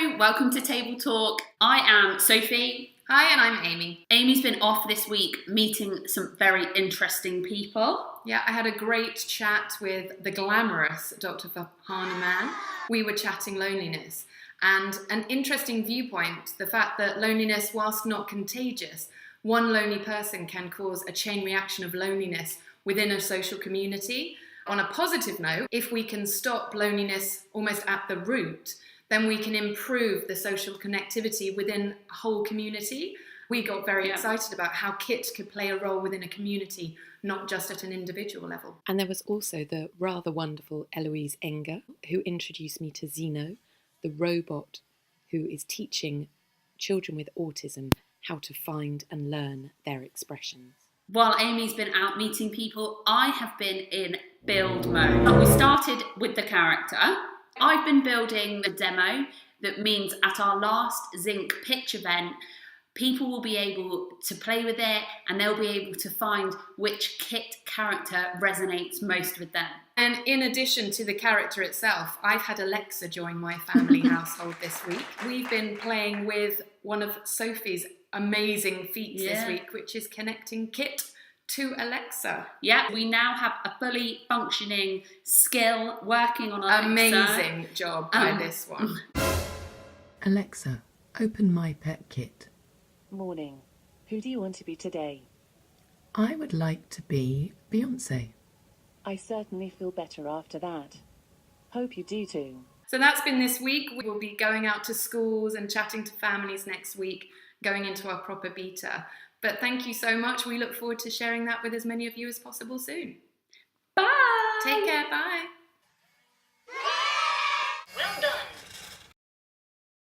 Hello, welcome to Table Talk. I am Sophie. Hi, and I'm Amy. Amy's been off this week meeting some very interesting people. Yeah, I had a great chat with the glamorous Dr. Farhana Mann. We were chatting loneliness and an interesting viewpoint, the fact that loneliness, whilst not contagious, one lonely person can cause a chain reaction of loneliness within a social community. On a positive note, if we can stop loneliness almost at the root, then we can improve the social connectivity within a whole community. We got very excited about how KIT could play a role within a community, not just at an individual level. And there was also the rather wonderful Eloise Enger, who introduced me to Zeno, the robot who is teaching children with autism how to find and learn their expressions. While Amy's been out meeting people, I have been in build mode. We started with the character. I've been building a demo that means at our last Zinc pitch event, people will be able to play with it and they'll be able to find which KIT character resonates most with them. And in addition to the character itself, I've had Alexa join my family household this week. We've been playing with one of Sophie's amazing feats this week, which is connecting KIT to Alexa. Yeah, we now have a fully functioning skill working on Alexa. Amazing job by this one. Alexa, open My Pet Kit. Morning. Who do you want to be today? I would like to be Beyonce. I certainly feel better after that. Hope you do too. So that's been this week. We will be going out to schools and chatting to families next week, going into our proper beta. But thank you so much. We look forward to sharing that with as many of you as possible soon. Bye! Take care. Bye. Well done.